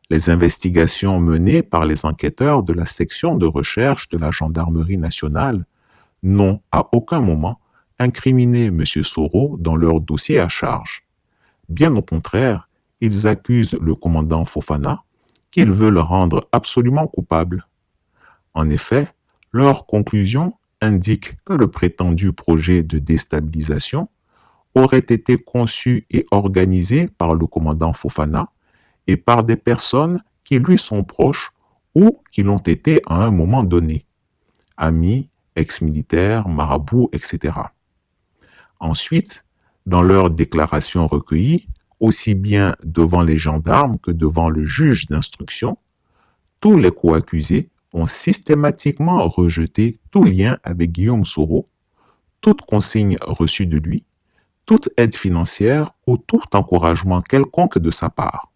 Les investigations menées par les enquêteurs de la section de recherche de la Gendarmerie nationale n'ont à aucun moment incriminé M. Soro dans leur dossier à charge. Bien au contraire, ils accusent le commandant Fofana qu'ils veulent rendre absolument coupable. En effet, leur conclusion indique que le prétendu projet de déstabilisation aurait été conçu et organisé par le commandant Fofana et par des personnes qui lui sont proches ou qui l'ont été à un moment donné, amis, ex-militaires, marabouts, etc. Ensuite, dans leurs déclarations recueillies, aussi bien devant les gendarmes que devant le juge d'instruction, tous les co-accusés ont systématiquement rejeté tout lien avec Guillaume Soro, toute consigne reçue de lui, toute aide financière ou tout encouragement quelconque de sa part.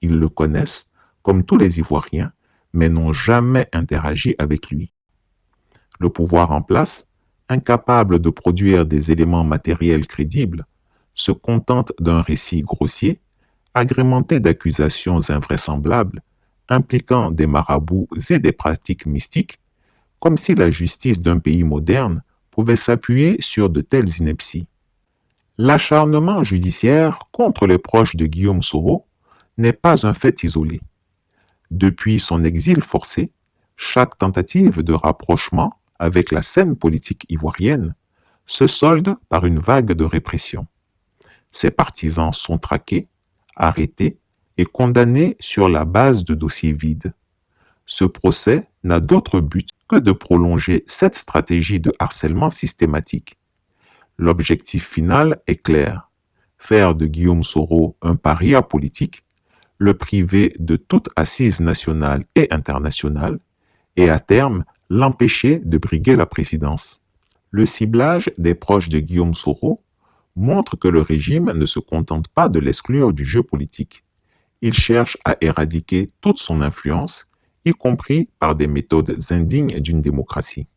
Ils le connaissent, comme tous les Ivoiriens, mais n'ont jamais interagi avec lui. Le pouvoir en place, incapable de produire des éléments matériels crédibles, se contente d'un récit grossier, agrémenté d'accusations invraisemblables, impliquant des marabouts et des pratiques mystiques, comme si la justice d'un pays moderne pouvait s'appuyer sur de telles inepties. L'acharnement judiciaire contre les proches de Guillaume Soro n'est pas un fait isolé. Depuis son exil forcé, chaque tentative de rapprochement avec la scène politique ivoirienne se solde par une vague de répression. Ses partisans sont traqués, arrêtés et condamnés sur la base de dossiers vides. Ce procès n'a d'autre but que de prolonger cette stratégie de harcèlement systématique. L'objectif final est clair: faire de Guillaume Soro un paria politique, le priver de toute assise nationale et internationale, et à terme l'empêcher de briguer la présidence. Le ciblage des proches de Guillaume Soro montre que le régime ne se contente pas de l'exclure du jeu politique. Il cherche à éradiquer toute son influence, y compris par des méthodes indignes d'une démocratie.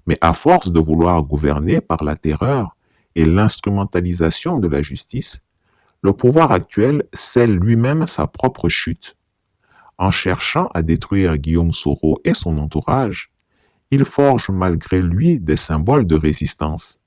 Mais à force de vouloir gouverner par la terreur et l'instrumentalisation de la justice, le pouvoir actuel scelle lui-même sa propre chute. En cherchant à détruire Guillaume Soro et son entourage, il forge malgré lui des symboles de résistance.